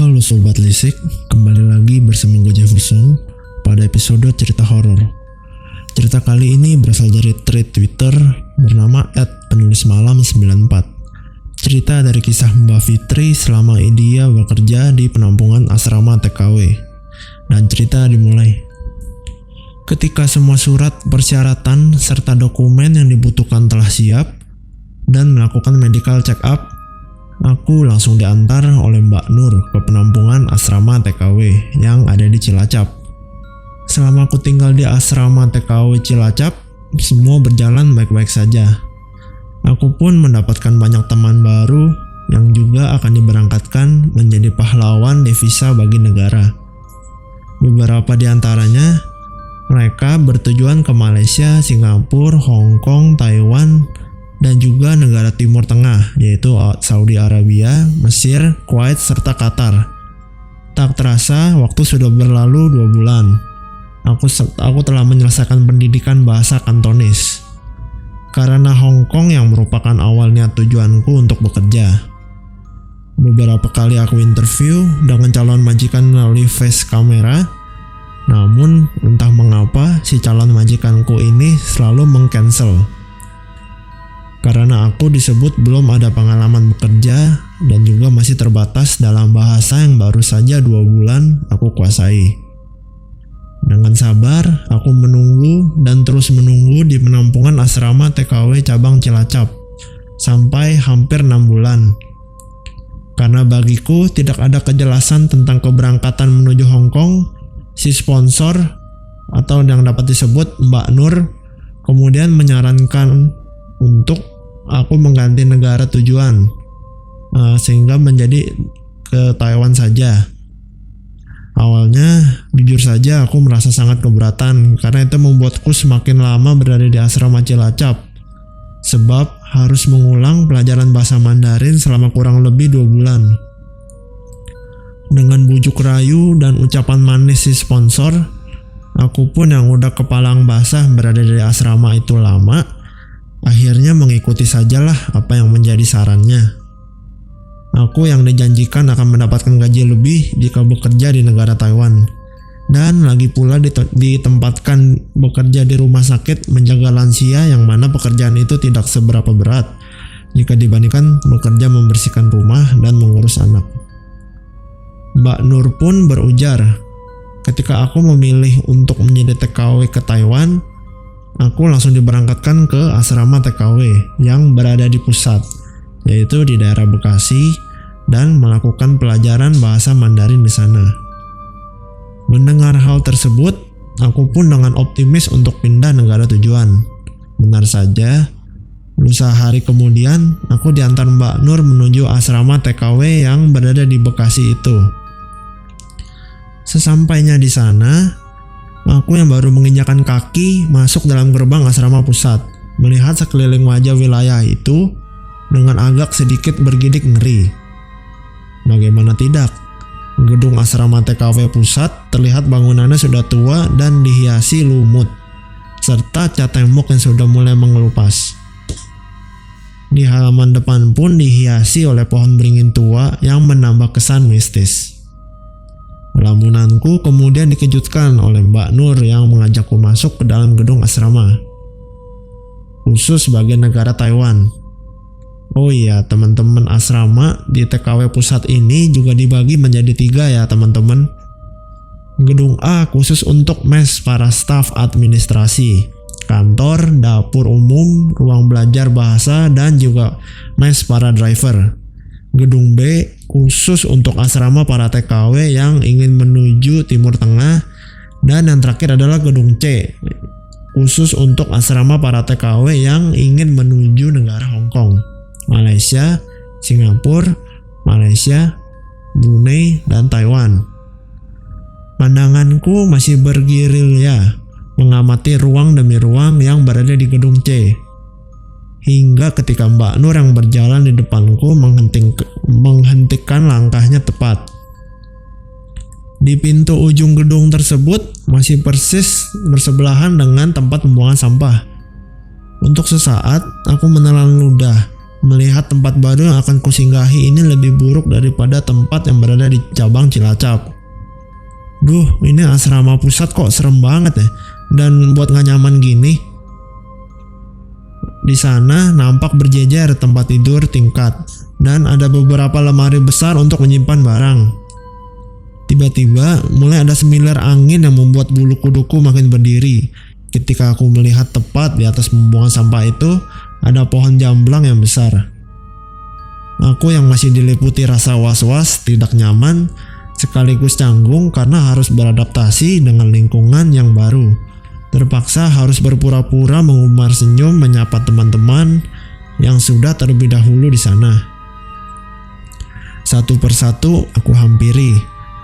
Halo Sobat Lisik, kembali lagi bersama gue Jefferson pada episode cerita horor. Cerita kali ini berasal dari thread Twitter bernama @penulismalam94. Cerita dari kisah Mbak Fitri selama dia bekerja di penampungan asrama TKW. Dan cerita dimulai. Ketika semua surat persyaratan serta dokumen yang dibutuhkan telah siap dan melakukan medical check up, aku langsung diantar oleh Mbak Nur ke penampungan asrama TKW yang ada di Cilacap. Selama aku tinggal di asrama TKW Cilacap, semua berjalan baik-baik saja. Aku pun mendapatkan banyak teman baru yang juga akan diberangkatkan menjadi pahlawan devisa bagi negara. Beberapa di antaranya, mereka bertujuan ke Malaysia, Singapura, Hong Kong, Taiwan, dan juga negara Timur Tengah, yaitu Saudi Arabia, Mesir, Kuwait, serta Qatar. Tak terasa, waktu sudah berlalu 2 bulan. Aku telah menyelesaikan pendidikan bahasa Kantonis. Karena Hong Kong yang merupakan awalnya tujuanku untuk bekerja. Beberapa kali aku interview dengan calon majikan melalui face kamera, namun entah mengapa si calon majikanku ini selalu meng-cancel. Karena aku disebut belum ada pengalaman bekerja dan juga masih terbatas dalam bahasa yang baru saja 2 bulan aku kuasai. Dengan sabar, aku menunggu dan terus menunggu di penampungan asrama TKW cabang Cilacap sampai hampir 6 bulan. Karena bagiku tidak ada kejelasan tentang keberangkatan menuju Hong Kong, si sponsor atau yang dapat disebut Mbak Nur kemudian menyarankan untuk aku mengganti negara tujuan sehingga menjadi ke Taiwan saja. Awalnya jujur saja aku merasa sangat keberatan karena itu membuatku semakin lama berada di asrama Cilacap, sebab harus mengulang pelajaran bahasa Mandarin selama kurang lebih 2 bulan. Dengan bujuk rayu dan ucapan manis si sponsor, aku pun yang udah kepalang basah berada di asrama itu lama, akhirnya mengikuti sajalah apa yang menjadi sarannya. Aku yang dijanjikan akan mendapatkan gaji lebih jika bekerja di negara Taiwan. Dan lagi pula ditempatkan bekerja di rumah sakit menjaga lansia yang mana pekerjaan itu tidak seberapa berat jika dibandingkan bekerja membersihkan rumah dan mengurus anak. Mbak Nur pun berujar, ketika aku memilih untuk menjadi TKW ke Taiwan, aku langsung diberangkatkan ke asrama TKW yang berada di pusat, yaitu di daerah Bekasi, dan melakukan pelajaran bahasa Mandarin di sana. Mendengar hal tersebut, aku pun dengan optimis untuk pindah negara tujuan. Benar saja, lusa hari kemudian aku diantar Mbak Nur menuju asrama TKW yang berada di Bekasi itu. Sesampainya di sana, aku yang baru menginjakan kaki masuk dalam gerbang asrama pusat, melihat sekeliling wajah wilayah itu dengan agak sedikit bergidik ngeri. Bagaimana tidak, gedung asrama TKW pusat terlihat bangunannya sudah tua dan dihiasi lumut, serta cat tembok yang sudah mulai mengelupas. Di halaman depan pun dihiasi oleh pohon beringin tua yang menambah kesan mistis. Lamunanku kemudian dikejutkan oleh Mbak Nur yang mengajakku masuk ke dalam gedung asrama, khusus bagian negara Taiwan. Oh iya, teman-teman, asrama di TKW pusat ini juga dibagi menjadi 3 ya teman-teman. Gedung A khusus untuk mes para staf administrasi, kantor, dapur umum, ruang belajar bahasa, dan juga mes para driver. Gedung B khusus untuk asrama para TKW yang ingin menuju Timur Tengah, dan yang terakhir adalah gedung C khusus untuk asrama para TKW yang ingin menuju negara Hong Kong, Malaysia, Singapura, Malaysia, Brunei, dan Taiwan. Pandanganku masih bergerilya mengamati ruang demi ruang yang berada di gedung C. Hingga ketika Mbak Nur yang berjalan di depanku menghentikan langkahnya tepat. Di pintu ujung gedung tersebut masih persis bersebelahan dengan tempat pembuangan sampah. Untuk sesaat aku menelan ludah Melihat tempat baru yang akan kusinggahi ini lebih buruk daripada tempat yang berada di cabang Cilacap. Duh, ini asrama pusat kok serem banget ya. Dan buat gak nyaman gini. Di sana nampak berjejer tempat tidur tingkat dan ada beberapa lemari besar untuk menyimpan barang. Tiba-tiba mulai ada semilir angin yang membuat bulu kuduku makin berdiri. Ketika aku melihat tepat di atas pembuangan sampah itu ada pohon jamblang yang besar. Aku yang masih diliputi rasa was-was, tidak nyaman, sekaligus canggung karena harus beradaptasi dengan lingkungan yang baru. Terpaksa harus berpura-pura mengumbar senyum menyapa teman-teman yang sudah terlebih dahulu di sana. Satu persatu aku hampiri,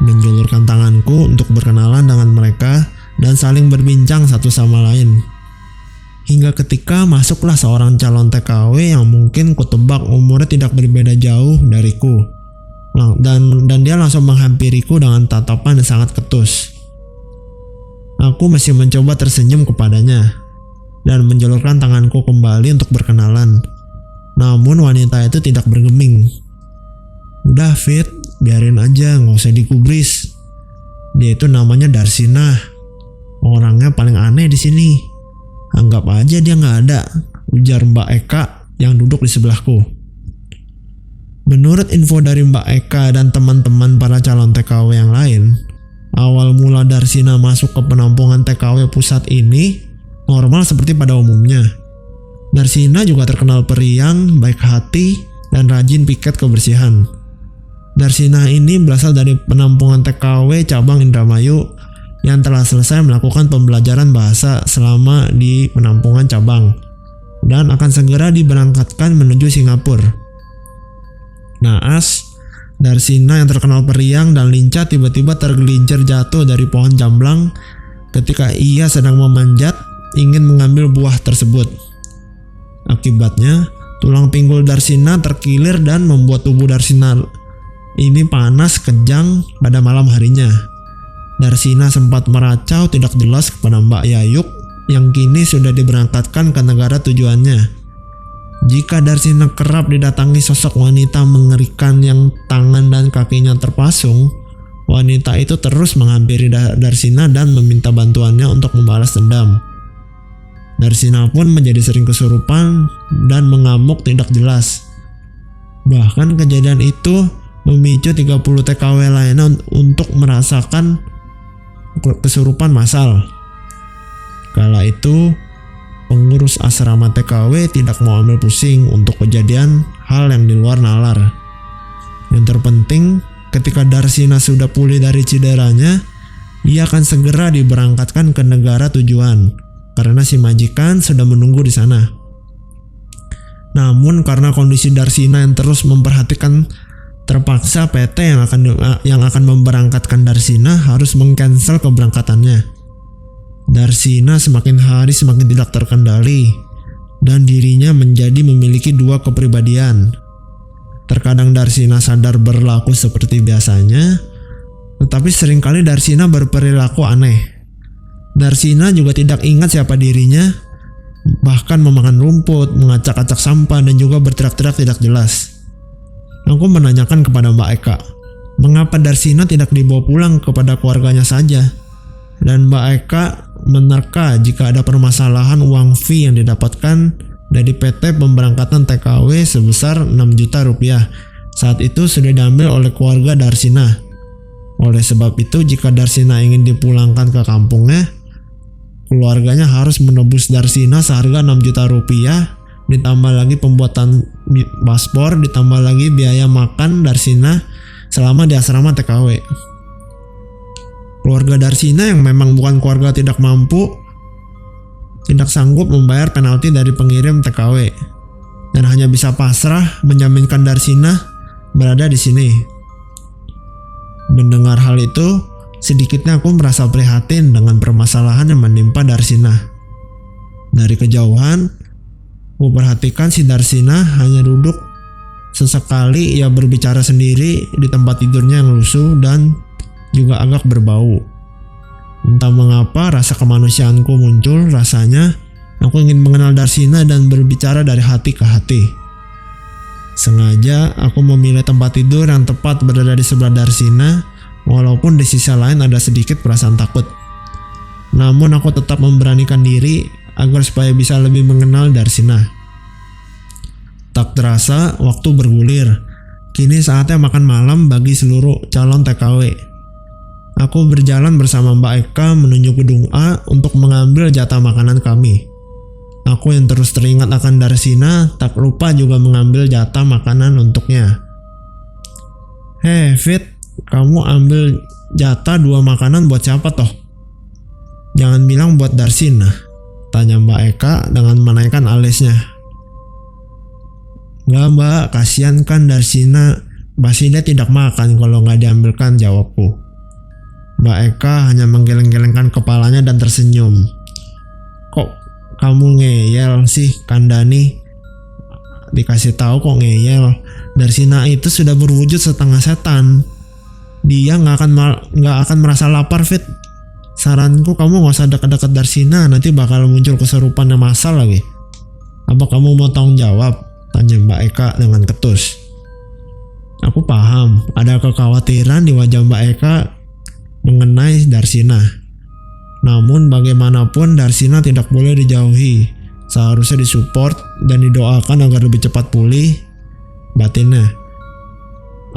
menjulurkan tanganku untuk berkenalan dengan mereka dan saling berbincang satu sama lain. Hingga ketika masuklah seorang calon TKW yang mungkin kutebak umurnya tidak berbeda jauh dariku. Dan dia langsung menghampiriku dengan tatapan yang sangat ketus. Aku masih mencoba tersenyum kepadanya dan menjulurkan tanganku kembali untuk berkenalan. Namun wanita itu tidak bergeming. Udah Fit, biarin aja, nggak usah digubris. Dia itu namanya Darsina. Orangnya paling aneh di sini. Anggap aja dia nggak ada, ujar Mbak Eka yang duduk di sebelahku. Menurut info dari Mbak Eka dan teman-teman para calon TKW yang lain, awal mula Darsina masuk ke penampungan TKW pusat ini normal seperti pada umumnya. Darsina juga terkenal periang, baik hati, dan rajin piket kebersihan. Darsina ini berasal dari penampungan TKW cabang Indramayu yang telah selesai melakukan pembelajaran bahasa selama di penampungan cabang dan akan segera diberangkatkan menuju Singapura. Naas, Darsina yang terkenal periang dan lincah tiba-tiba tergelincir jatuh dari pohon jamblang ketika ia sedang memanjat ingin mengambil buah tersebut. Akibatnya, tulang pinggul Darsina terkilir dan membuat tubuh Darsina ini panas kejang pada malam harinya. Darsina sempat meracau tidak jelas kepada Mbak Yayuk yang kini sudah diberangkatkan ke negara tujuannya. Jika Darsina kerap didatangi sosok wanita mengerikan yang tangan dan kakinya terpasung, wanita itu terus menghampiri Darsina dan meminta bantuannya untuk membalas dendam. Darsina pun menjadi sering kesurupan dan mengamuk tidak jelas. Bahkan kejadian itu memicu 30 TKW lainnya untuk merasakan kesurupan massal. Kala itu, pengurus asrama TKW tidak mau ambil pusing untuk kejadian hal yang di luar nalar. Yang terpenting, ketika Darsina sudah pulih dari cederanya, ia akan segera diberangkatkan ke negara tujuan karena si majikan sudah menunggu di sana. Namun karena kondisi Darsina yang terus memperhatikan, terpaksa PT yang akan memberangkatkan Darsina harus mengcancel keberangkatannya. Darsina semakin hari semakin tidak terkendali dan dirinya menjadi memiliki dua kepribadian. Terkadang Darsina sadar berlaku seperti biasanya, tetapi seringkali Darsina berperilaku aneh. Darsina juga tidak ingat siapa dirinya, bahkan memakan rumput, mengacak-acak sampah, dan juga berteriak-teriak tidak jelas. Aku menanyakan kepada Mbak Eka, mengapa Darsina tidak dibawa pulang kepada keluarganya saja? Dan Mbak Eka menerka jika ada permasalahan uang fee yang didapatkan dari PT pemberangkatan TKW sebesar 6 juta rupiah. Saat itu sudah diambil oleh keluarga Darsina. Oleh sebab itu, jika Darsina ingin dipulangkan ke kampungnya, keluarganya harus menebus Darsina seharga 6 juta rupiah, ditambah lagi pembuatan paspor, ditambah lagi biaya makan Darsina selama di asrama TKW. Keluarga Darsina yang memang bukan keluarga tidak mampu, tidak sanggup membayar penalti dari pengirim TKW dan hanya bisa pasrah menjaminkan Darsina berada di sini. Mendengar hal itu, sedikitnya aku merasa prihatin dengan permasalahan yang menimpa Darsina. Dari kejauhan, aku perhatikan si Darsina hanya duduk. Sesekali ia berbicara sendiri di tempat tidurnya yang lusuh dan juga agak berbau. Entah mengapa rasa kemanusiaanku muncul, rasanya aku ingin mengenal Darsina dan berbicara dari hati ke hati. Sengaja aku memilih tempat tidur yang tepat berada di sebelah Darsina, walaupun di sisi lain ada sedikit perasaan takut. Namun aku tetap memberanikan diri agar supaya bisa lebih mengenal Darsina. Tak terasa waktu bergulir. Kini saatnya makan malam bagi seluruh calon TKW. Aku berjalan bersama Mbak Eka menuju gedung A untuk mengambil jatah makanan kami. Aku yang terus teringat akan Darsina tak lupa juga mengambil jatah makanan untuknya. Hei Fit, kamu ambil jatah 2 makanan buat siapa toh? Jangan bilang buat Darsina, tanya Mbak Eka dengan menaikkan alisnya. Gak Mbak, kasihan kan Darsina, pasti dia tidak makan kalau gak diambilkan, jawabku. Mbak Eka hanya menggeleng-gelengkan kepalanya dan tersenyum. Kok kamu ngeyel sih Kandani? Dikasih tahu kok ngeyel. Darsina itu sudah berwujud setengah setan. Dia nggak akan merasa lapar, Fit. Saranku kamu nggak usah dekat-dekat Darsina, nanti bakal muncul kesurupan yang masal lagi. Apa kamu mau tanggung jawab? Tanya Mbak Eka dengan ketus. Aku paham, ada kekhawatiran di wajah Mbak Eka mengenai Darsina. Namun bagaimanapun Darsina tidak boleh dijauhi. Seharusnya disupport dan didoakan agar lebih cepat pulih batinnya.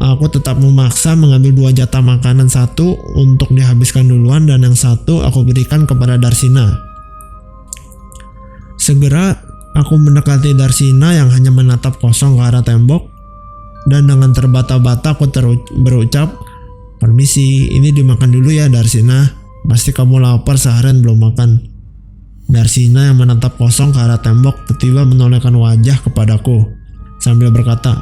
Aku tetap memaksa mengambil 2 jatah makanan, 1 untuk dihabiskan duluan dan yang 1 aku berikan kepada Darsina. Segera aku mendekati Darsina yang hanya menatap kosong ke arah tembok dan dengan terbata-bata aku berucap, "Permisi, ini dimakan dulu ya Darsina, pasti kamu lapar seharian belum makan." Darsina yang menatap kosong ke arah tembok tiba-tiba menolehkan wajah kepadaku sambil berkata,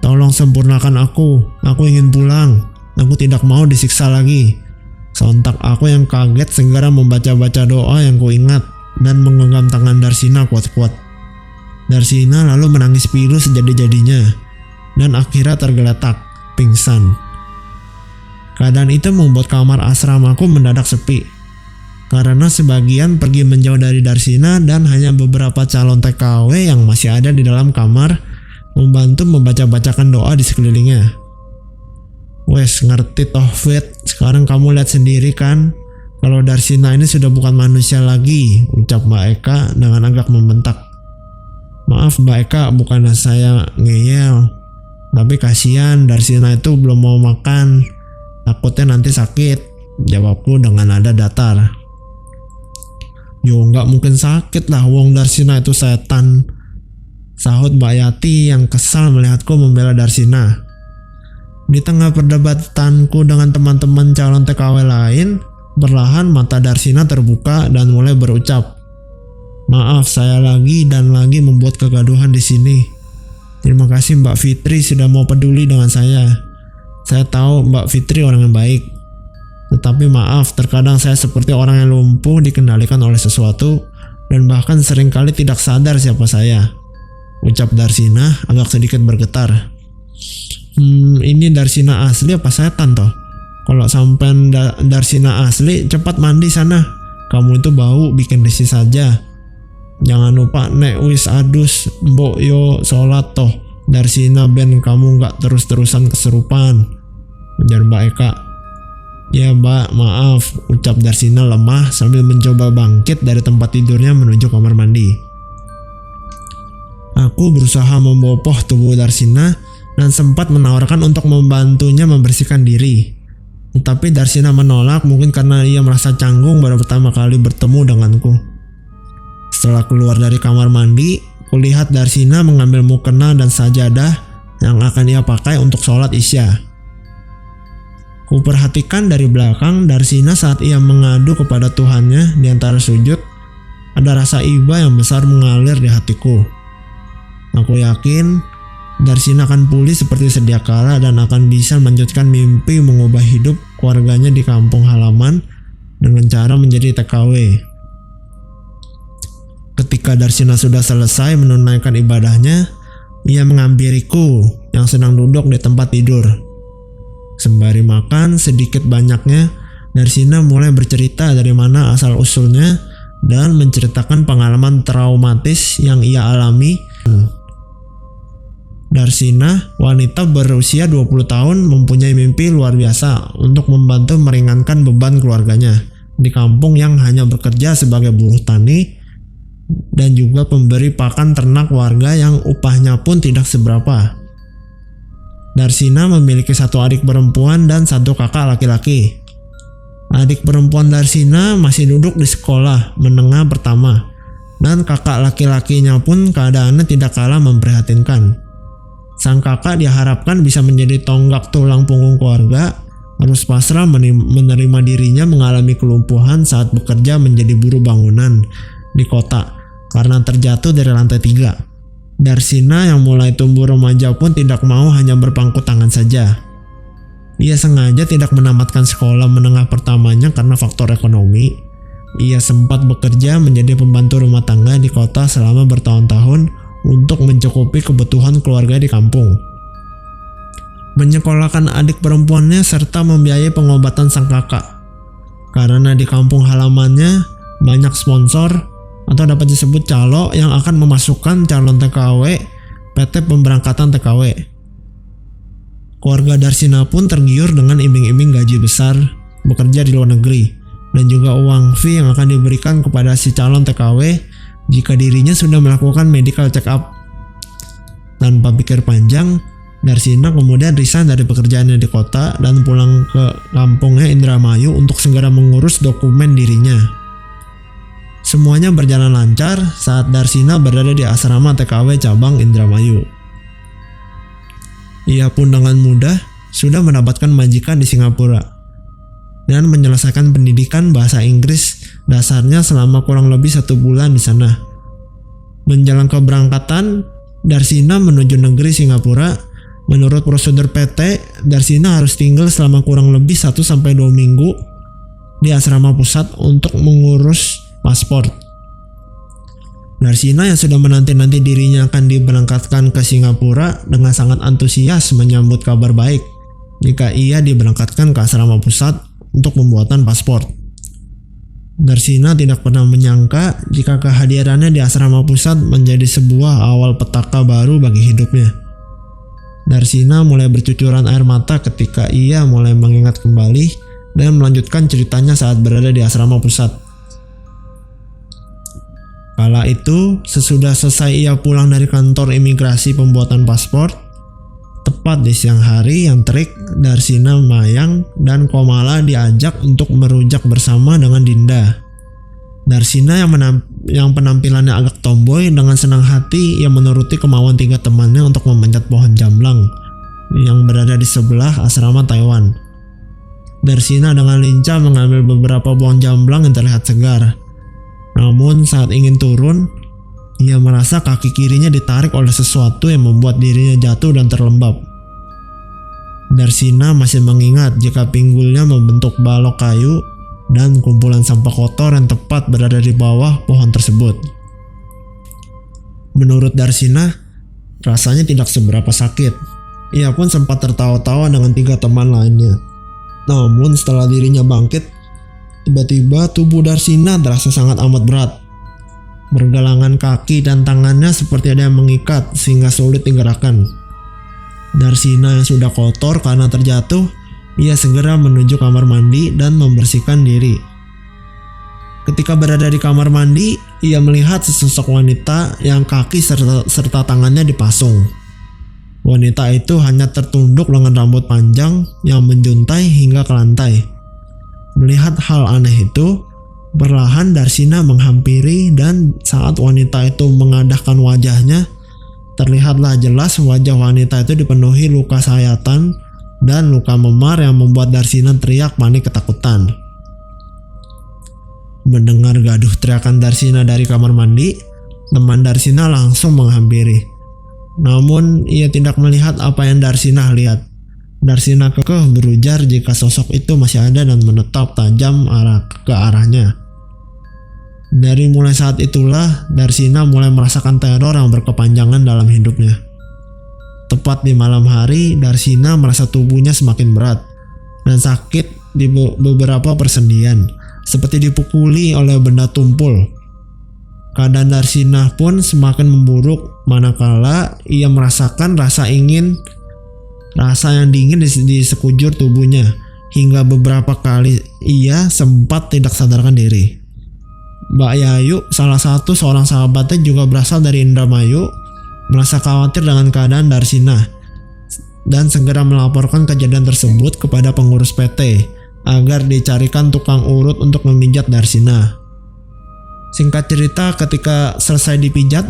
Tolong sempurnakan aku ingin pulang, aku tidak mau disiksa lagi." Sontak aku yang kaget segera membaca-baca doa yang kuingat dan menggenggam tangan Darsina kuat-kuat. Darsina lalu menangis pilu sejadi-jadinya dan akhirnya tergeletak pingsan. Keadaan itu membuat kamar asramaku mendadak sepi karena sebagian pergi menjauh dari Darsina dan hanya beberapa calon TKW yang masih ada di dalam kamar membantu membaca-bacakan doa di sekelilingnya. Wes ngerti toh Fit, sekarang kamu lihat sendiri kan kalau Darsina ini sudah bukan manusia lagi, ucap Mbak Eka dengan agak membentak. Maaf Mbak Eka, bukannya saya ngeyel, tapi kasihan Darsina itu belum mau makan, takutnya nanti sakit, jawabku dengan nada datar. Yo nggak mungkin sakit lah, wong Darsina itu setan, sahut Mbak Yati yang kesal melihatku membela Darsina. Di tengah perdebatanku dengan teman-teman calon TKW lain, perlahan mata Darsina terbuka dan mulai berucap, "Maaf, saya lagi dan lagi membuat kegaduhan di sini. Terima kasih Mbak Fitri sudah mau peduli dengan saya. Saya tahu Mbak Fitri orang yang baik. Tetapi maaf, terkadang saya seperti orang yang lumpuh dikendalikan oleh sesuatu dan bahkan seringkali tidak sadar siapa saya," ucap Darsina agak sedikit bergetar. Ini Darsina asli apa setan toh? Kalau sampai Darsina asli, cepat mandi sana. Kamu itu bau bikin risih saja. Jangan lupa nek wis adus mbok yo sholat toh. Darsina ben kamu gak terus-terusan keserupan, ujar Mbak Eka. Ya Mbak, maaf, ucap Darsina lemah sambil mencoba bangkit dari tempat tidurnya menuju kamar mandi. Aku berusaha membopoh tubuh Darsina dan sempat menawarkan untuk membantunya membersihkan diri. Tetapi Darsina menolak, mungkin karena ia merasa canggung baru pertama kali bertemu denganku. Setelah keluar dari kamar mandi, kulihat Darsina mengambil mukena dan sajadah yang akan ia pakai untuk sholat Isya. Kuperhatikan dari belakang Darsina saat ia mengadu kepada Tuhannya di antara sujud, ada rasa iba yang besar mengalir di hatiku. Aku yakin Darsina akan pulih seperti sedia kala dan akan bisa melanjutkan mimpi mengubah hidup keluarganya di kampung halaman dengan cara menjadi TKW. Ketika Darsina sudah selesai menunaikan ibadahnya, ia menghampiriku yang sedang duduk di tempat tidur. Sembari makan sedikit banyaknya, Darsina mulai bercerita dari mana asal usulnya dan menceritakan pengalaman traumatis yang ia alami. Darsina, wanita berusia 20 tahun, mempunyai mimpi luar biasa untuk membantu meringankan beban keluarganya di kampung yang hanya bekerja sebagai buruh tani dan juga pemberi pakan ternak warga yang upahnya pun tidak seberapa. Darsina memiliki satu adik perempuan dan satu kakak laki-laki. Adik perempuan Darsina masih duduk di sekolah menengah pertama, dan kakak laki-lakinya pun keadaannya tidak kalah memprihatinkan. Sang kakak diharapkan bisa menjadi tonggak tulang punggung keluarga, harus pasrah menerima dirinya mengalami kelumpuhan saat bekerja menjadi buruh bangunan di kota karena terjatuh dari lantai 3. Darsina yang mulai tumbuh remaja pun tidak mau hanya berpangku tangan saja. Ia sengaja tidak menamatkan sekolah menengah pertamanya karena faktor ekonomi. Ia sempat bekerja menjadi pembantu rumah tangga di kota selama bertahun-tahun untuk mencukupi kebutuhan keluarga di kampung. Menyekolahkan adik perempuannya serta membiayai pengobatan sang kakak. Karena di kampung halamannya banyak sponsor atau dapat disebut calo yang akan memasukkan calon TKW PT Pemberangkatan TKW. Keluarga Darsina pun tergiur dengan iming-iming gaji besar bekerja di luar negeri dan juga uang fee yang akan diberikan kepada si calon TKW jika dirinya sudah melakukan medical check up. Tanpa pikir panjang, Darsina kemudian resign dari pekerjaannya di kota dan pulang ke kampungnya Indramayu untuk segera mengurus dokumen dirinya. Semuanya berjalan lancar saat Darsina berada di asrama TKW cabang Indramayu. Ia pun dengan mudah sudah mendapatkan majikan di Singapura dan menyelesaikan pendidikan bahasa Inggris dasarnya selama kurang lebih 1 bulan di sana. Menjelang keberangkatan, Darsina menuju negeri Singapura. Menurut prosedur PT, Darsina harus tinggal selama kurang lebih 1-2 minggu di asrama pusat untuk mengurus paspor. Darsina yang sudah menanti-nanti dirinya akan diberangkatkan ke Singapura dengan sangat antusias menyambut kabar baik jika ia diberangkatkan ke asrama pusat untuk pembuatan paspor. Darsina tidak pernah menyangka jika kehadirannya di asrama pusat menjadi sebuah awal petaka baru bagi hidupnya. Darsina mulai bercucuran air mata ketika ia mulai mengingat kembali dan melanjutkan ceritanya saat berada di asrama pusat. Kala itu, sesudah selesai ia pulang dari kantor imigrasi pembuatan paspor, tepat di siang hari yang terik, Darsina, Mayang, dan Komala diajak untuk merujak bersama dengan Dinda. Darsina yang penampilannya agak tomboy dengan senang hati ia menuruti kemauan 3 temannya untuk memanjat pohon jamblang yang berada di sebelah asrama Taiwan. Darsina dengan lincah mengambil beberapa pohon jamblang yang terlihat segar. Namun saat ingin turun, ia merasa kaki kirinya ditarik oleh sesuatu yang membuat dirinya jatuh dan terlembab. Darsina masih mengingat jika pinggulnya membentuk balok kayu dan kumpulan sampah kotor yang tepat berada di bawah pohon tersebut. Menurut Darsina, rasanya tidak seberapa sakit. Ia pun sempat tertawa-tawa dengan 3 teman lainnya. Namun setelah dirinya bangkit, tiba-tiba tubuh Darsina terasa sangat amat berat. Bergelangan kaki dan tangannya seperti ada yang mengikat sehingga sulit digerakkan. Darsina yang sudah kotor karena terjatuh, ia segera menuju kamar mandi dan membersihkan diri. Ketika berada di kamar mandi, ia melihat sesosok wanita yang kaki serta tangannya dipasung. Wanita itu hanya tertunduk dengan rambut panjang yang menjuntai hingga ke lantai. Melihat hal aneh itu, perlahan Darsina menghampiri dan saat wanita itu mengadahkan wajahnya, terlihatlah jelas wajah wanita itu dipenuhi luka sayatan dan luka memar yang membuat Darsina teriak panik ketakutan. Mendengar gaduh teriakan Darsina dari kamar mandi, teman Darsina langsung menghampiri. Namun ia tidak melihat apa yang Darsina lihat. Darsina kekeh berujar jika sosok itu masih ada dan menetap tajam ke arahnya. Dari mulai saat itulah, Darsina mulai merasakan teror yang berkepanjangan dalam hidupnya. Tepat di malam hari, Darsina merasa tubuhnya semakin berat dan sakit di beberapa persendian, seperti dipukuli oleh benda tumpul. Keadaan Darsina pun semakin memburuk manakala ia merasakan rasa yang dingin di sekujur tubuhnya, hingga beberapa kali ia sempat tidak sadarkan diri. Mbak Yayu, salah satu seorang sahabatnya juga berasal dari Indramayu, merasa khawatir dengan keadaan Darsina dan segera melaporkan kejadian tersebut kepada pengurus PT agar dicarikan tukang urut untuk memijat Darsina. Singkat cerita, ketika selesai dipijat,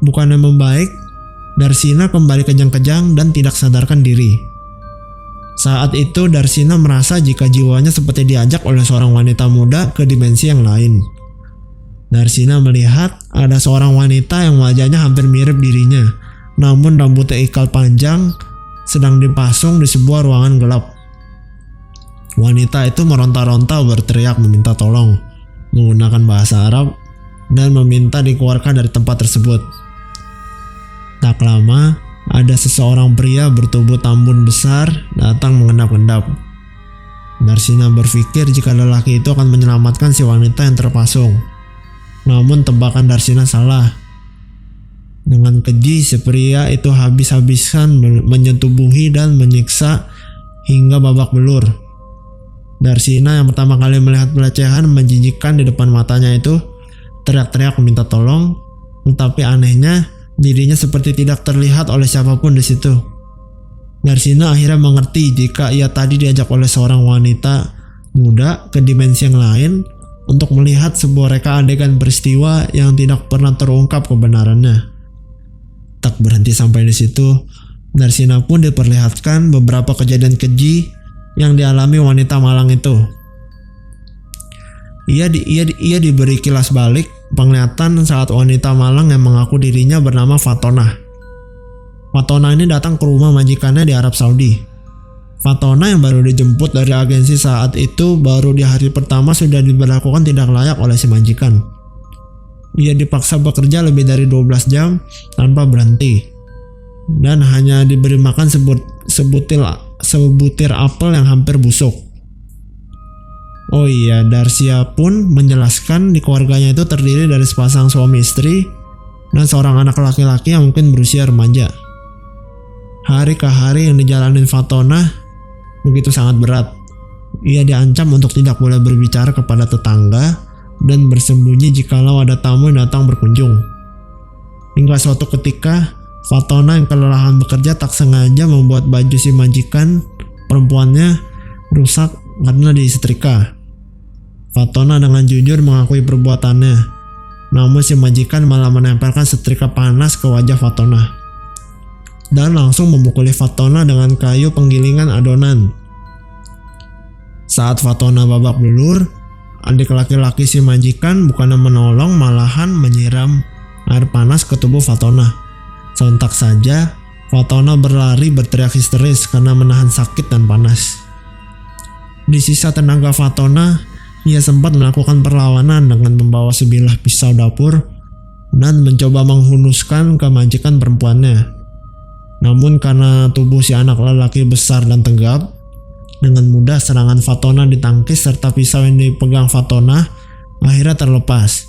bukannya membaik, Darsina kembali kejang-kejang dan tidak sadarkan diri. Saat itu Darsina merasa jika jiwanya seperti diajak oleh seorang wanita muda ke dimensi yang lain. Darsina melihat ada seorang wanita yang wajahnya hampir mirip dirinya, namun rambutnya ikal panjang, sedang dipasung di sebuah ruangan gelap. Wanita itu meronta-ronta berteriak meminta tolong menggunakan bahasa Arab dan meminta dikeluarkan dari tempat tersebut. Tak lama, ada seseorang pria bertubuh tambun besar datang mengendap-endap. Darsina berpikir jika lelaki itu akan menyelamatkan si wanita yang terpasung. Namun tebakan Darsina salah. Dengan keji, si pria itu habis-habisan menyetubuhi dan menyiksa hingga babak belur. Darsina yang pertama kali melihat pelecehan menjijikkan di depan matanya itu teriak-teriak meminta tolong, tetapi anehnya dirinya seperti tidak terlihat oleh siapapun di situ. Darsina akhirnya mengerti jika ia tadi diajak oleh seorang wanita muda ke dimensi yang lain untuk melihat sebuah reka adegan peristiwa yang tidak pernah terungkap kebenarannya. Tak berhenti sampai di situ, Darsina pun diperlihatkan beberapa kejadian keji yang dialami wanita malang itu. Ia diberi kilas balik penglihatan saat wanita malang yang mengaku dirinya bernama Fatona. Fatona ini datang ke rumah majikannya di Arab Saudi. Fatona yang baru dijemput dari agensi saat itu baru di hari pertama sudah diberlakukan tidak layak oleh si majikan. Ia dipaksa bekerja lebih dari 12 jam tanpa berhenti dan hanya diberi makan sebutir apel yang hampir busuk. Oh iya, Darsia pun menjelaskan di keluarganya itu terdiri dari sepasang suami istri dan seorang anak laki-laki yang mungkin berusia remaja. Hari ke hari yang dijalanin Fatona begitu sangat berat. Ia diancam untuk tidak boleh berbicara kepada tetangga dan bersembunyi jikalau ada tamu yang datang berkunjung. Hingga suatu ketika, Fatona yang kelelahan bekerja tak sengaja membuat baju si majikan perempuannya rusak karena disetrika. Fatona dengan jujur mengakui perbuatannya, namun si majikan malah menempelkan setrika panas ke wajah Fatona dan langsung memukuli Fatona dengan kayu penggilingan adonan. Saat Fatona babak belur, adik laki-laki si majikan bukannya menolong malahan menyiram air panas ke tubuh Fatona. Sontak saja, Fatona berlari berteriak histeris karena menahan sakit dan panas. Di sisa tenaga Fatona, ia sempat melakukan perlawanan dengan membawa sebilah pisau dapur dan mencoba menghunuskan ke majikan perempuannya. Namun karena tubuh si anak lelaki besar dan tegap, dengan mudah serangan Fatona ditangkis serta pisau yang dipegang Fatona akhirnya terlepas.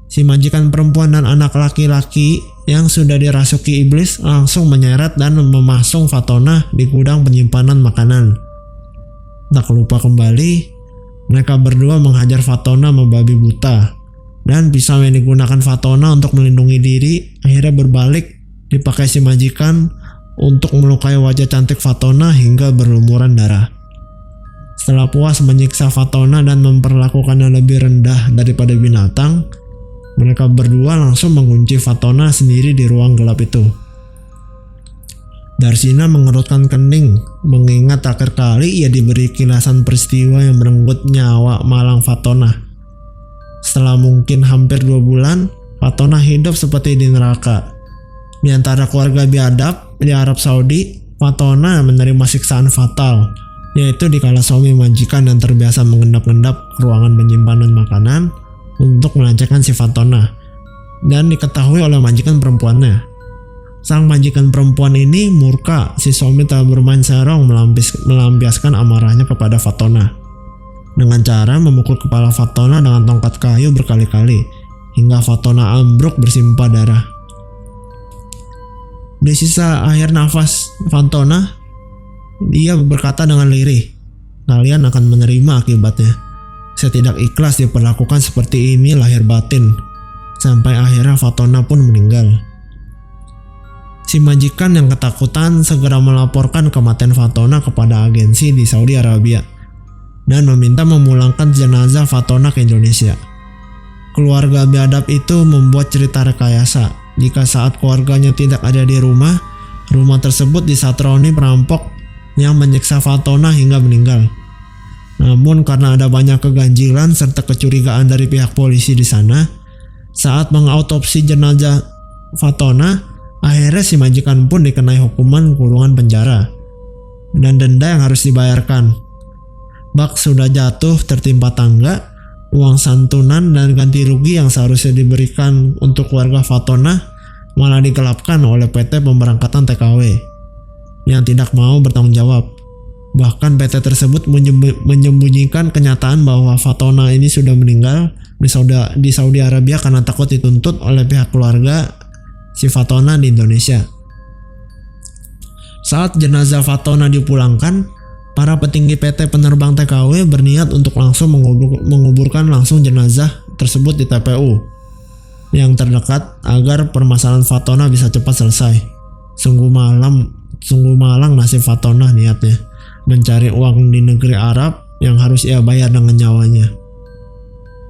Si majikan perempuan dan anak laki-laki yang sudah dirasuki iblis langsung menyeret dan memasung Fatona di gudang penyimpanan makanan. Tak lupa kembali, mereka berdua menghajar Fatona membabi buta, dan pisau yang digunakan Fatona untuk melindungi diri akhirnya berbalik dipakai si majikan untuk melukai wajah cantik Fatona hingga berlumuran darah. Setelah puas menyiksa Fatona dan memperlakukannya lebih rendah daripada binatang, mereka berdua langsung mengunci Fatona sendiri di ruang gelap itu. Darsina mengerutkan kening mengingat terakhir kali ia diberi kilasan peristiwa yang merenggut nyawa malang Fatona. Setelah mungkin hampir 2 bulan, Fatona hidup seperti di neraka. Di antara keluarga biadab di Arab Saudi, Fatona menerima siksaan fatal, yaitu dikala suami majikan yang terbiasa mengendap-endap ruangan penyimpanan makanan untuk melecehkan si Fatona, dan diketahui oleh majikan perempuannya. Sang majikan perempuan ini murka si suami telah bermain serong melampiaskan amarahnya kepada Fatona dengan cara memukul kepala Fatona dengan tongkat kayu berkali-kali hingga Fatona ambruk bersimpah darah. Di sisa akhir nafas Fatona, dia berkata dengan lirih, "Kalian akan menerima akibatnya. Saya tidak ikhlas diperlakukan seperti ini lahir batin." Sampai akhirnya Fatona pun meninggal. Si majikan yang ketakutan segera melaporkan kematian Fatona kepada agensi di Saudi Arabia dan meminta memulangkan jenazah Fatona ke Indonesia. Keluarga biadab itu membuat cerita rekayasa jika saat keluarganya tidak ada di rumah tersebut disatroni perampok yang menyiksa Fatona hingga meninggal. Namun karena ada banyak keganjilan serta kecurigaan dari pihak polisi di sana, saat mengautopsi jenazah Fatona, akhirnya si majikan pun dikenai hukuman kurungan penjara dan denda yang harus dibayarkan. Bak sudah jatuh tertimpa tangga, uang santunan dan ganti rugi yang seharusnya diberikan untuk keluarga Fatona malah digelapkan oleh PT Pemberangkatan TKW yang tidak mau bertanggung jawab. Bahkan PT tersebut menyembunyikan kenyataan bahwa Fatona ini sudah meninggal di Saudi Arabia karena takut dituntut oleh pihak keluarga si Fatona di Indonesia. Saat jenazah Fatona dipulangkan, para petinggi PT penerbang TKW berniat untuk langsung menguburkan langsung jenazah tersebut di TPU yang terdekat agar permasalahan Fatona bisa cepat selesai. Sungguh malang nasib Fatona niatnya mencari uang di negeri Arab yang harus ia bayar dengan nyawanya.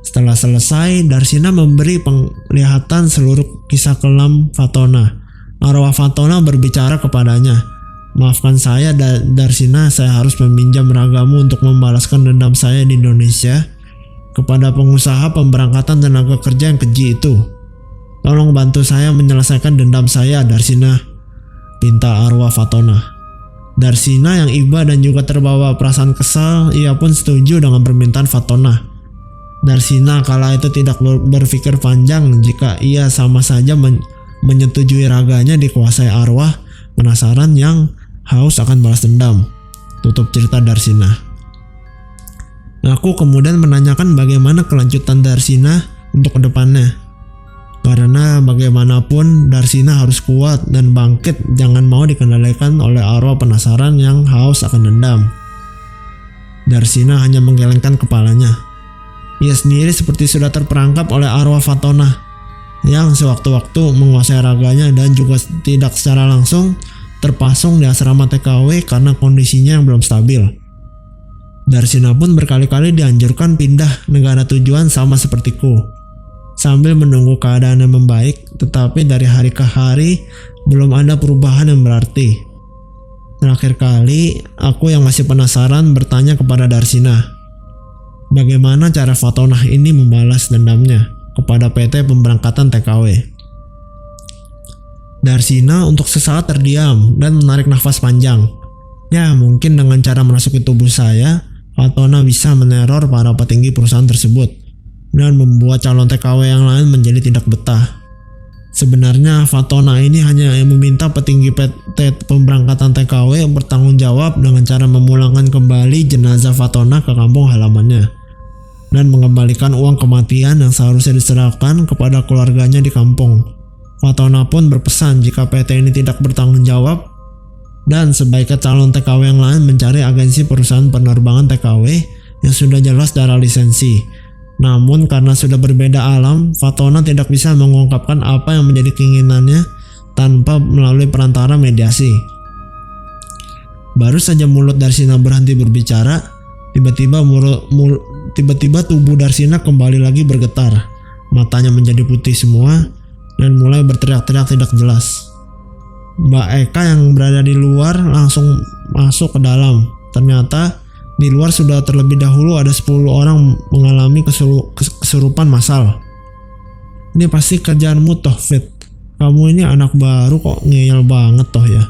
Setelah selesai, Darsina memberi penglihatan seluruh kisah kelam Fatona. Arwah Fatona berbicara kepadanya, "Maafkan saya Darsina, saya harus meminjam ragamu untuk membalaskan dendam saya di Indonesia kepada pengusaha pemberangkatan tenaga kerja yang keji itu. Tolong bantu saya menyelesaikan dendam saya, Darsina," pinta arwah Fatona. Darsina yang iba dan juga terbawa perasaan kesal, ia pun setuju dengan permintaan Fatona. Darsina kala itu tidak berpikir panjang jika ia sama saja menyetujui raganya dikuasai arwah penasaran yang haus akan balas dendam. Tutup cerita Darsina. Aku kemudian menanyakan bagaimana kelanjutan Darsina untuk kedepannya. Karena bagaimanapun Darsina harus kuat dan bangkit, jangan mau dikendalikan oleh arwah penasaran yang haus akan dendam. Darsina hanya menggelengkan kepalanya. Ia sendiri seperti sudah terperangkap oleh arwah Fatona yang sewaktu-waktu menguasai raganya dan juga tidak secara langsung terpasung di asrama TKW karena kondisinya yang belum stabil. Darsina pun berkali-kali dianjurkan pindah negara tujuan sama sepertiku sambil menunggu keadaan yang membaik, tetapi dari hari ke hari belum ada perubahan yang berarti. Terakhir kali, aku yang masih penasaran bertanya kepada Darsina, bagaimana cara Fatona ini membalas dendamnya kepada PT Pemberangkatan TKW. Darsina untuk sesaat terdiam dan menarik nafas panjang. Ya, mungkin dengan cara merasuki tubuh saya, Fatona bisa meneror para petinggi perusahaan tersebut dan membuat calon TKW yang lain menjadi tidak betah. Sebenarnya Fatona ini hanya meminta petinggi PT Pemberangkatan TKW bertanggung jawab dengan cara memulangkan kembali jenazah Fatona ke kampung halamannya dan mengembalikan uang kematian yang seharusnya diserahkan kepada keluarganya di kampung. Fatona pun berpesan jika PT ini tidak bertanggung jawab dan sebaiknya calon TKW yang lain mencari agensi perusahaan penerbangan TKW yang sudah jelas darah lisensi. Namun karena sudah berbeda alam, Fatona tidak bisa mengungkapkan apa yang menjadi keinginannya tanpa melalui perantara mediasi. Baru saja mulut Darsina berhenti berbicara, tiba-tiba tubuh Darsina kembali lagi bergetar. Matanya menjadi putih semua dan mulai berteriak-teriak tidak jelas. Mbak Eka yang berada di luar langsung masuk ke dalam. Ternyata di luar sudah terlebih dahulu ada 10 orang mengalami kesurupan massal. Ini pasti kerjaanmu toh, Fit. Kamu ini anak baru kok ngeyel banget toh ya.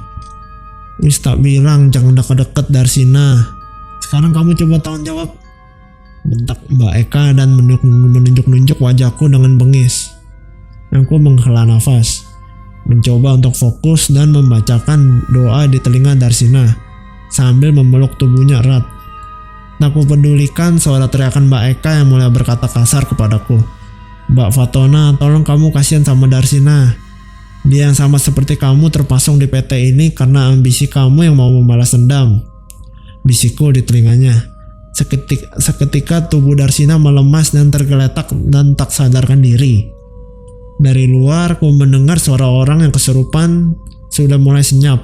Wis tak bilang jangan deket-deket Darsina. Sekarang kamu coba tanggung jawab, bentak Mbak Eka dan menunjuk-nunjuk wajahku dengan bengis. Aku menghela nafas, mencoba untuk fokus dan membacakan doa di telinga Darsina sambil memeluk tubuhnya erat. Tak kupedulikan suara teriakan Mbak Eka yang mulai berkata kasar kepadaku. Mbak Fatona, tolong kamu kasihan sama Darsina. Dia yang sama seperti kamu terpasung di PT ini karena ambisi kamu yang mau membalas dendam. Bisikku di telinganya. Seketika tubuh Darsina melemas dan tergeletak dan tak sadarkan diri. Dari luar, aku mendengar suara orang yang kesurupan sudah mulai senyap.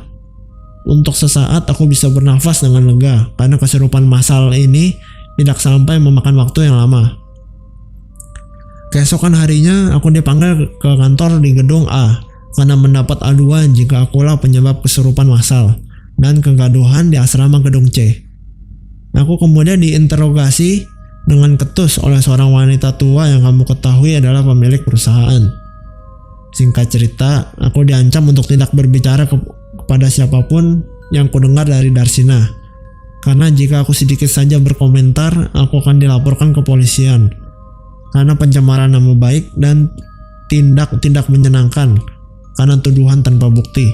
Untuk sesaat aku bisa bernafas dengan lega karena kesurupan massal ini tidak sampai memakan waktu yang lama. Keesokan harinya aku dipanggil ke kantor di gedung A karena mendapat aduan jika akulah penyebab kesurupan massal dan kegaduhan di asrama gedung C. Aku kemudian diinterogasi dengan ketus oleh seorang wanita tua yang kamu ketahui adalah pemilik perusahaan. Singkat cerita, aku diancam untuk tidak berbicara kepada siapapun yang kudengar dari Darsina. Karena jika aku sedikit saja berkomentar, aku akan dilaporkan ke polisian. Karena pencemaran nama baik dan tindak menyenangkan karena tuduhan tanpa bukti.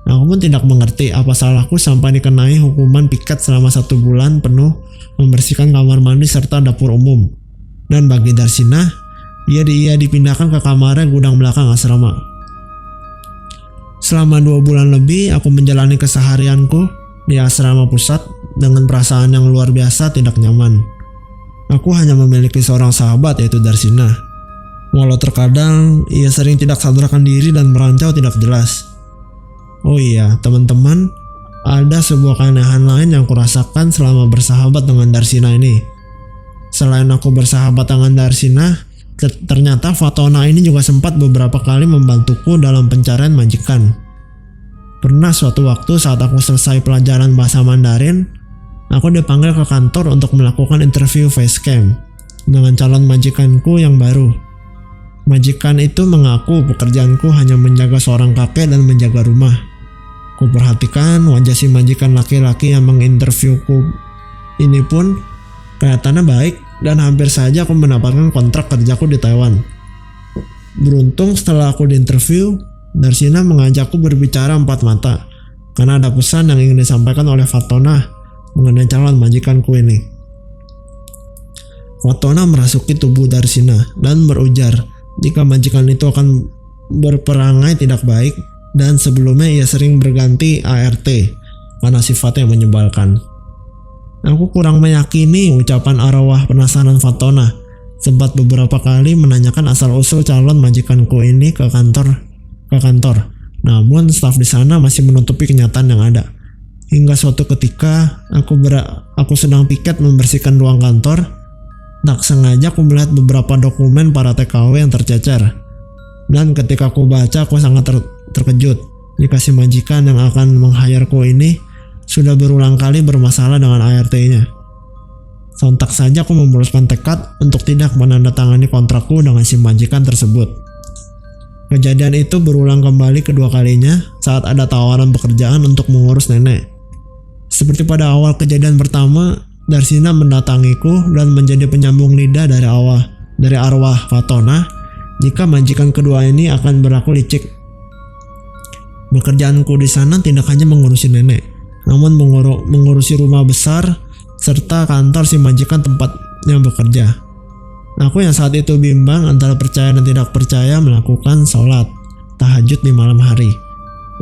Aku pun tidak mengerti apa salahku sampai dikenai hukuman piket selama 1 bulan penuh membersihkan kamar mandi serta dapur umum. Dan bagi Darsina, ia dipindahkan ke kamarnya gudang belakang asrama. Selama 2 bulan lebih aku menjalani keseharianku di asrama pusat dengan perasaan yang luar biasa tidak nyaman. Aku hanya memiliki seorang sahabat yaitu Darsina. Walau terkadang ia sering tidak sadarkan diri dan merancau tidak jelas. Oh iya, teman-teman, ada sebuah keanehan lain yang kurasakan selama bersahabat dengan Darsina ini. Selain aku bersahabat dengan Darsina, ternyata Fatona ini juga sempat beberapa kali membantuku dalam pencarian majikan. Pernah suatu waktu saat aku selesai pelajaran bahasa Mandarin, aku dipanggil ke kantor untuk melakukan interview facecam dengan calon majikanku yang baru. Majikan itu mengaku pekerjaanku hanya menjaga seorang kakek dan menjaga rumah. Kuperhatikan wajah si majikan laki-laki yang menginterviewku ini pun kelihatannya baik dan hampir saja aku mendapatkan kontrak kerjaku di Taiwan. Beruntung setelah aku diinterview, Darsina mengajakku berbicara 4 mata karena ada pesan yang ingin disampaikan oleh Fatona mengenai calon majikanku ini. Fatona merasuki tubuh Darsina dan berujar jika majikan itu akan berperangai tidak baik dan sebelumnya ia sering berganti ART karena sifatnya yang menyebalkan. Aku kurang meyakini ucapan arwah penasaran Fatona, sempat beberapa kali menanyakan asal-usul calon majikanku ini ke kantor. Namun staf di sana masih menutupi kenyataan yang ada. Hingga suatu ketika aku sedang piket membersihkan ruang kantor, tak sengaja aku melihat beberapa dokumen para TKW yang tercecer. Dan ketika aku baca, aku sangat terkejut jika si majikan yang akan meng-hire-ku ini sudah berulang kali bermasalah dengan ART-nya. Sontak saja aku memuluskan tekad untuk tidak menandatangani kontrakku dengan si majikan tersebut. Kejadian itu berulang kembali kedua kalinya saat ada tawaran pekerjaan untuk mengurus nenek. Seperti pada awal kejadian pertama, Darsina mendatangiku dan menjadi penyambung lidah dari arwah Fatona jika majikan kedua ini akan berlaku licik. Pekerjaanku di sana tidak hanya mengurusi nenek, namun mengurusi rumah besar serta kantor si majikan tempatnya bekerja. Aku yang saat itu bimbang antara percaya dan tidak percaya melakukan sholat tahajud di malam hari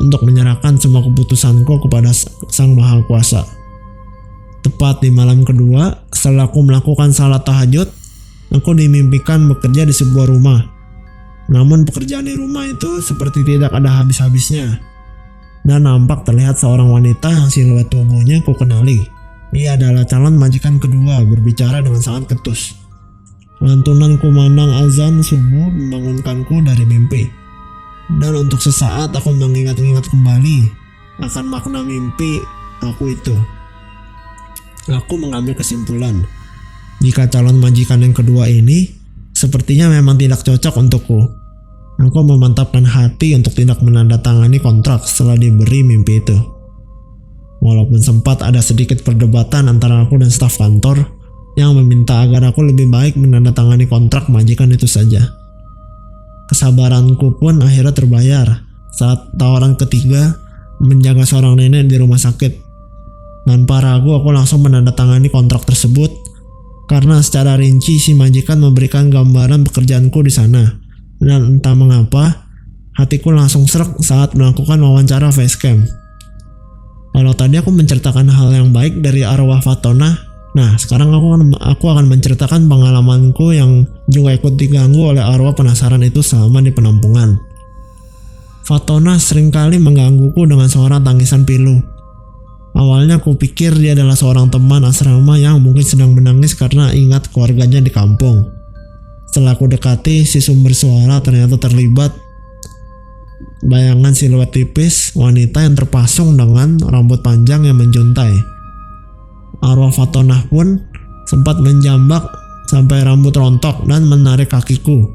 untuk menyerahkan semua keputusanku kepada Sang Maha Kuasa. Tepat di malam kedua, setelah aku melakukan salat tahajud, aku dimimpikan bekerja di sebuah rumah. Namun pekerjaan di rumah itu seperti tidak ada habis-habisnya. Dan nampak terlihat seorang wanita yang siluet tubuhnya ku kenali. Ia adalah calon majikan kedua berbicara dengan sangat ketus. Lantunan kumandang azan subuh membangunkanku dari mimpi. Dan untuk sesaat aku mengingat-ingat kembali akan makna mimpi aku itu. Aku mengambil kesimpulan jika calon majikan yang kedua ini sepertinya memang tidak cocok untukku. Aku memantapkan hati untuk tidak menandatangani kontrak setelah diberi mimpi itu. Walaupun sempat ada sedikit perdebatan antara aku dan staf kantor yang meminta agar aku lebih baik menandatangani kontrak majikan itu saja. Kesabaranku pun akhirnya terbayar saat tawaran ketiga menjaga seorang nenek di rumah sakit. Tanpa ragu aku langsung menandatangani kontrak tersebut karena secara rinci si majikan memberikan gambaran pekerjaanku di sana. Dan entah mengapa, hatiku langsung srek saat melakukan wawancara facecam. Kalau tadi aku menceritakan hal yang baik dari arwah Fatona, nah sekarang aku akan menceritakan pengalamanku yang juga ikut diganggu oleh arwah penasaran itu selama di penampungan. Fatona seringkali menggangguku dengan suara tangisan pilu. Awalnya aku pikir dia adalah seorang teman asrama yang mungkin sedang menangis karena ingat keluarganya di kampung. Setelah aku dekati, si sumber suara ternyata terlibat bayangan siluet tipis wanita yang terpasung dengan rambut panjang yang menjuntai. Arwah Fatona pun sempat menjambak sampai rambut rontok dan menarik kakiku.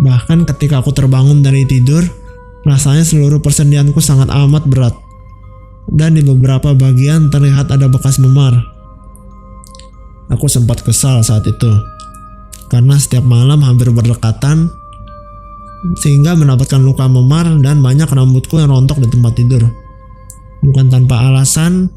Bahkan ketika aku terbangun dari tidur, rasanya seluruh persendianku sangat amat berat. Dan di beberapa bagian terlihat ada bekas memar. Aku sempat kesal saat itu, karena setiap malam hampir berdekatan, sehingga mendapatkan luka memar dan banyak rambutku yang rontok di tempat tidur. Bukan tanpa alasan,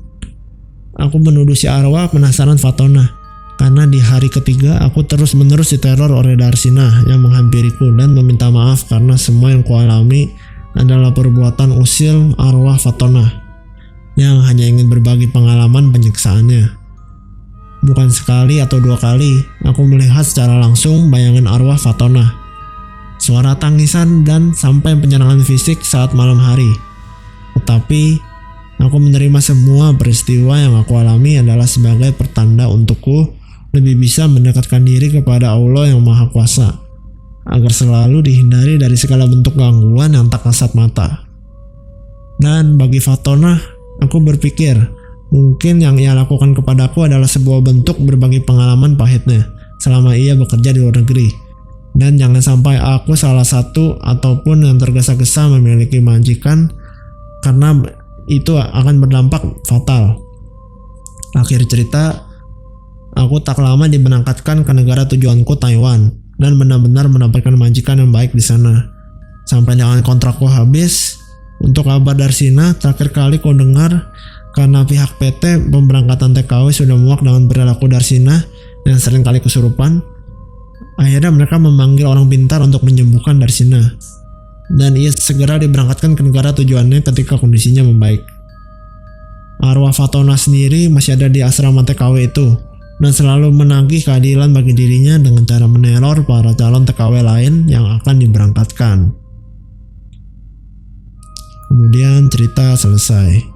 aku menuduh si arwah penasaran Fatona, karena di hari ketiga aku terus-menerus diteror oleh Darsina yang menghampiriku dan meminta maaf karena semua yang kualami adalah perbuatan usil arwah Fatona yang hanya ingin berbagi pengalaman penyiksaannya. Bukan sekali atau dua kali, aku melihat secara langsung bayangan arwah Fatona, suara tangisan dan sampai penyerangan fisik saat malam hari. Tetapi, aku menerima semua peristiwa yang aku alami adalah sebagai pertanda untukku lebih bisa mendekatkan diri kepada Allah yang Maha Kuasa, agar selalu dihindari dari segala bentuk gangguan yang tak kasat mata. Dan bagi Fatona, aku berpikir, mungkin yang ia lakukan kepadaku adalah sebuah bentuk berbagi pengalaman pahitnya selama ia bekerja di luar negeri. Dan jangan sampai aku salah satu ataupun yang tergesa-gesa memiliki majikan, karena itu akan berdampak fatal. Akhir cerita, aku tak lama diberangkatkan ke negara tujuanku, Taiwan, dan benar-benar mendapatkan majikan yang baik di sana. Sampai dengan kontrakku habis. Untuk kabar Darsina, terakhir kali kau dengar, karena pihak PT pemberangkatan TKW sudah muak dengan perilaku Darsina yang sering kali kesurupan. Akhirnya mereka memanggil orang pintar untuk menyembuhkan Darsina, dan ia segera diberangkatkan ke negara tujuannya ketika kondisinya membaik. Arwah Fatona sendiri masih ada di asrama TKW itu, dan selalu menagih keadilan bagi dirinya dengan cara meneror para calon TKW lain yang akan diberangkatkan. Kemudian cerita selesai.